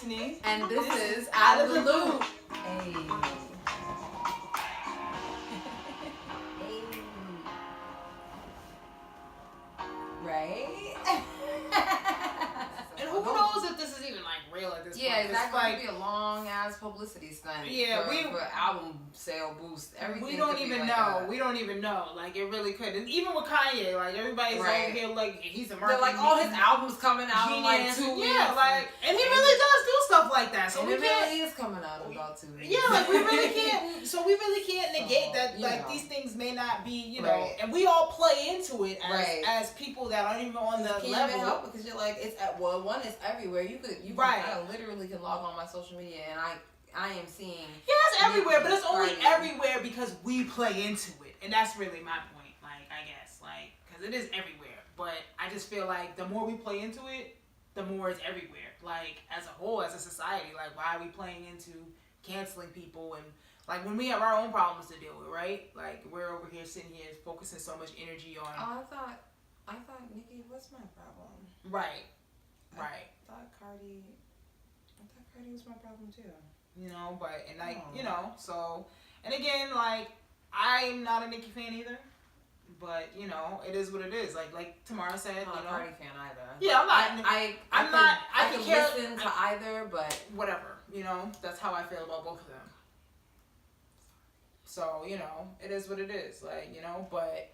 listening. And this is Out of the Loop. Hey. Right? And who knows if this is even like real at this point? Yeah, exactly. Like, It could be a long ass publicity stunt. Yeah, for album sale boost. Everything. We don't even know. We don't even know. Like, it really could. And even with Kanye, like, everybody's over here like he's a marketing. They're like, all his albums coming out in like 2 weeks. Yeah, like, and he really does do stuff like that. So and we it can't. Really is coming out in about 2 weeks. Yeah, like we really can't. So we really can't negate that. Like these things may not be, you know, and we all play into it as people that aren't even on the level. Even help because you're like it's at one is everywhere. I literally can log on my social media and I am seeing. Yeah, it's everywhere, but it's only everywhere because we play into it, and that's really my point. Like, I guess, like, because it is everywhere, but I just feel like the more we play into it, the more it's everywhere. Like, as a whole, as a society, like, why are we playing into canceling people and like when we have our own problems to deal with, right? Like, we're over here sitting here focusing so much energy on. Oh, I thought, Nikki, what's my problem? Right. I thought Cardi was my problem too. You know, but, and like, you know, so, and again, like, I'm not a Nicki fan either, but, you know, it is what it is. Like Tamara said, I'm not a Cardi fan either. Yeah, I can listen to either, but whatever, you know, that's how I feel about both of them. So, you know, it is what it is, like, you know, but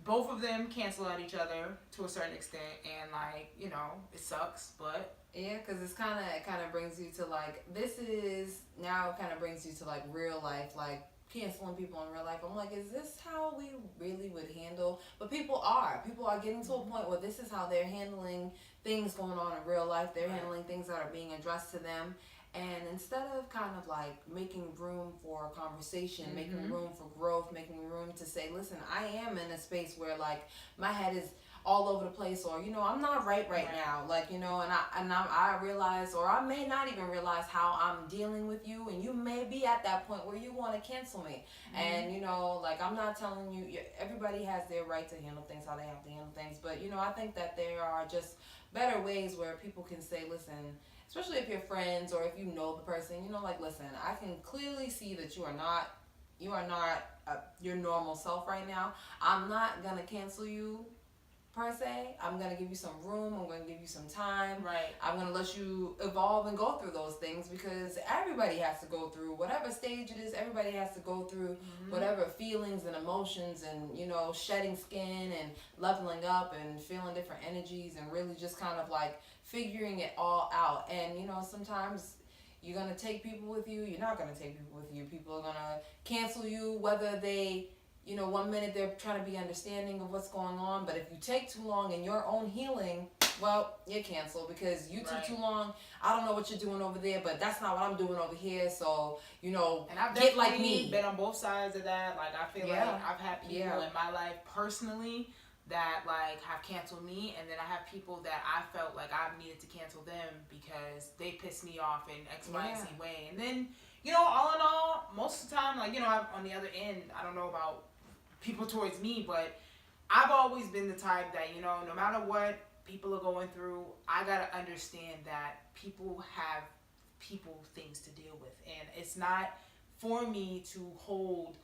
both of them cancel out each other to a certain extent, and like, you know, it sucks, but yeah, because it kind of brings you to like, this is now kind of brings you to like real life, like canceling people in real life. I'm like, is this how we really would handle? But people are getting to a point where this is how they're handling things going on in real life. They're handling things that are being addressed to them. And instead of kind of like making room for conversation, making room for growth, making room to say, listen, I am in a space where like my head is all over the place, or, you know, I'm not right now, like, you know, and I realize, or I may not even realize how I'm dealing with you, and you may be at that point where you want to cancel me. And, you know, like, I'm not telling you, everybody has their right to handle things how they have to handle things, but, you know, I think that there are just better ways where people can say, listen, especially if you're friends or if you know the person, you know, like, listen, I can clearly see that you are not your normal self right now. I'm not gonna cancel you per se. I'm gonna give you some room. I'm gonna give you some time. Right. I'm gonna let you evolve and go through those things, because everybody has to go through whatever stage it is. Everybody has to go through whatever feelings and emotions, and, you know, shedding skin and leveling up and feeling different energies, and really just kind of like figuring it all out. And, you know, sometimes you're going to take people with you. You're not going to take people with you. People are going to cancel you, whether they, you know, 1 minute they're trying to be understanding of what's going on. But if you take too long in your own healing, well, you're canceled because you took too long. I don't know what you're doing over there, but that's not what I'm doing over here. So, you know, and I've get like me. Been on both sides of that. Like, I feel like I've had people in my life personally that like have canceled me, and then I have people that I felt like I needed to cancel them because they pissed me off in X, Y, and Z way. And then, you know, all in all, most of the time, like, you know, on the other end, I don't know about people towards me, but I've always been the type that, you know, no matter what people are going through, I gotta understand that people have things to deal with, and it's not for me to hold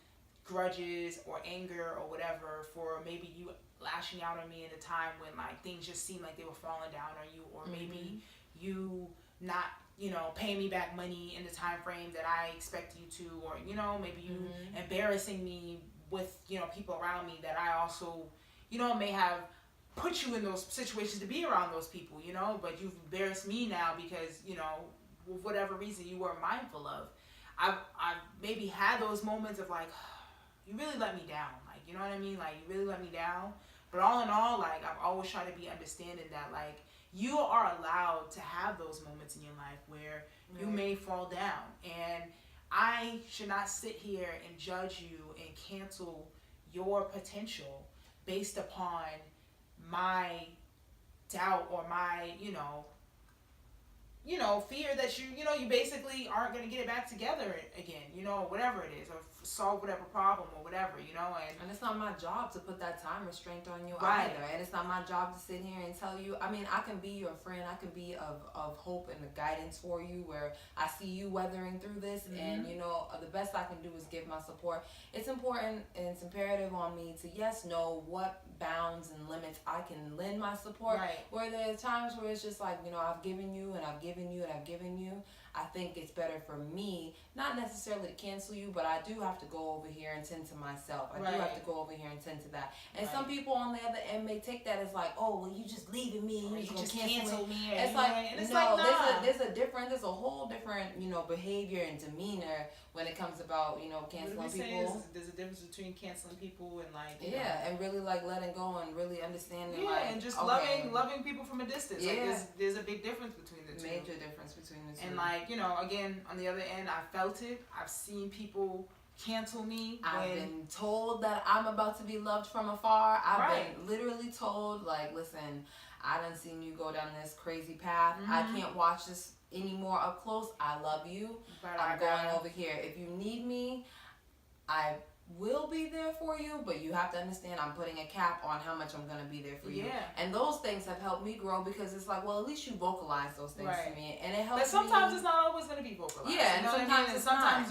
grudges or anger or whatever for maybe you lashing out on me at a time when like things just seem like they were falling down on you, or maybe you not, you know, paying me back money in the time frame that I expect you to, or, you know, maybe you embarrassing me with, you know, people around me that I also, you know, may have put you in those situations to be around those people, you know, but you've embarrassed me now because, you know, for whatever reason you were mindful of. I've maybe had those moments of like, you really let me down, like, you know what I mean, like, you really let me down. But all in all, like, I've always tried to be understanding that, like, you are allowed to have those moments in your life where you may fall down, and I should not sit here and judge you and cancel your potential based upon my doubt or my, you know, fear that you basically aren't going to get it back together again, whatever it is, or solve whatever problem or whatever, and it's not my job to put that time restraint on you Right. either, and it's not my job to sit here and tell you. I mean, I can be your friend, I can be of hope and the guidance for you, where I see you weathering through this, and the best I can do is give my support. It's important and it's imperative on me to know what bounds and limits I can lend my support. Right. Where there are times where it's just like, I've given you and I've given you and I've given you. I think it's better for me, not necessarily to cancel you, but I do have to go over here and tend to myself. I do have to go over here and tend to that. And some people on the other end may take that as like, oh, well, you just leaving me, or you just cancel me. It's like, no, nah. there's a whole different, behavior and demeanor when it comes about, canceling people. There's a difference between canceling people and and really like letting go and really understanding and just loving people from a distance. There's a big difference between the two. Major difference between the two. And again, on the other end, I felt it. I've seen people cancel me. I've been told that I'm about to be loved from afar. I've been literally told, like, listen, I done seen you go down this crazy path. I can't watch this anymore up close. I love you. But I'm going over here. If you need me, I will be there for you, but you have to understand I'm putting a cap on how much I'm going to be there for you. And those things have helped me grow, because it's like, well, at least you vocalize those things to me, and it helps. But sometimes it's not always going to be vocalized. And sometimes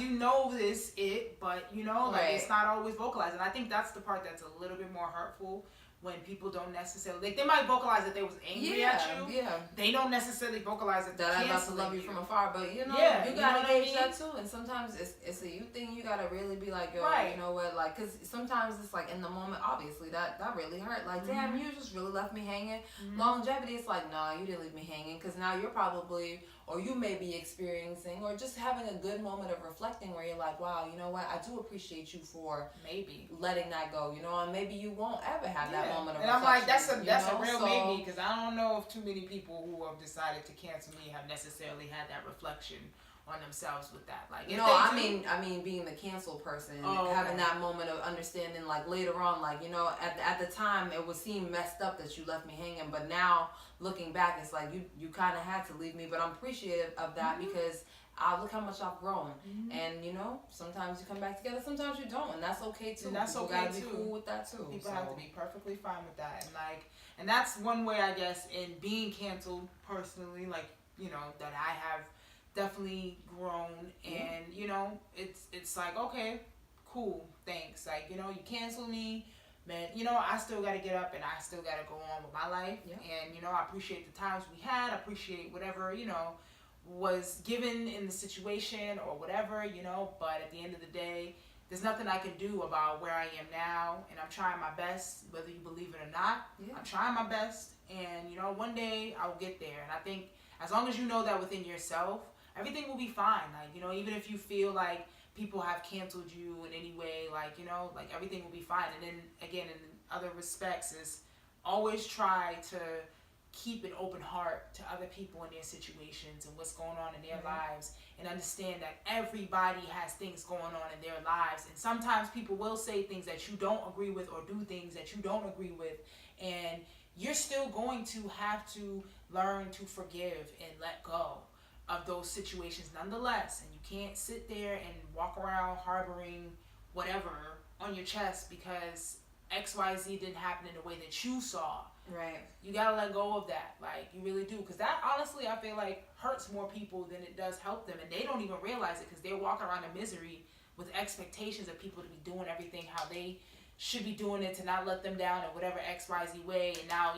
this it, but it's not always vocalized. And I think that's the part that's a little bit more hurtful. When people don't necessarily, they might vocalize that they was angry at you. They don't necessarily vocalize that I'm about to love you from afar. But you gotta gauge that too. And sometimes it's a you thing. You gotta really be like, yo, you know what? Like, cause sometimes it's like in the moment, obviously that really hurt. Like, damn, you just really left me hanging. Longevity, it's like, nah, you didn't leave me hanging. Cause now you're probably, or you may be experiencing, or just having a good moment of reflecting where you're like, wow, you know what? I do appreciate you for maybe letting that go. And maybe you won't ever have that moment of and reflection. I'm like, that's a real maybe, because I don't know if too many people who have decided to cancel me have necessarily had that reflection on themselves with that. Like, no, I mean being the cancel person, having that moment of understanding, like later on, like, at the time it would seem messed up that you left me hanging, but now looking back, it's like you kind of had to leave me, but I'm appreciative of that because look how much I've grown. And sometimes you come back together, sometimes you don't, and that's okay too. And that's People okay gotta too. Be cool with that too. People have to be perfectly fine with that, and that's one way, I guess, in being canceled personally, like, that I have definitely grown, and it's like, okay, cool, thanks, like, you cancel me, man, I still got to get up and I still got to go on with my life, and I appreciate the times we had, I appreciate whatever was given in the situation or whatever, but at the end of the day, there's nothing I can do about where I am now, and I'm trying my best, whether you believe it or not. I'm trying my best, and one day I will get there. And I think as long as you know that within yourself, everything will be fine. Like, even if you feel like people have canceled you in any way, like, like everything will be fine. And then again, in other respects, is always try to keep an open heart to other people in their situations and what's going on in their lives, and understand that everybody has things going on in their lives, and sometimes people will say things that you don't agree with or do things that you don't agree with, and you're still going to have to learn to forgive and let go of those situations nonetheless. And you can't sit there and walk around harboring whatever on your chest because XYZ didn't happen in the way that you saw. Right. You gotta let go of that. Like, you really do. Because that, honestly, I feel like hurts more people than it does help them. And they don't even realize it because they're walking around in misery with expectations of people to be doing everything how they should be doing it, to not let them down in whatever XYZ way. And now,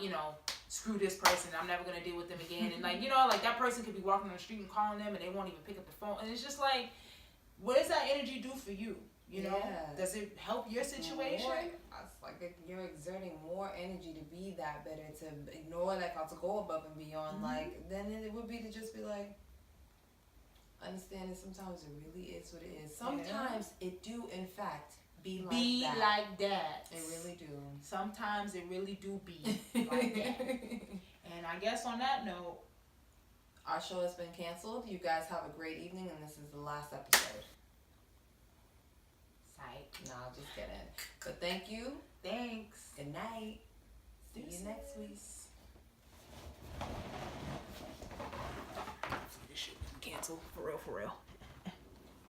screw this person. I'm never going to deal with them again. And, like, like that person could be walking on the street and calling them and they won't even pick up the phone. And it's just like, what does that energy do for you? Does it help your situation? It's like you're exerting more energy to be that better, to ignore that, to go above and beyond. Like, then it would be to just be like, understand that sometimes it really is what it is. Sometimes it do, in fact, be like that. It really do. Sometimes it really do be like that. And I guess on that note, our show has been canceled. You guys have a great evening, and this is the last episode. No, just kidding. But thank you. Thanks. Good night. See you next week. cancel, for real.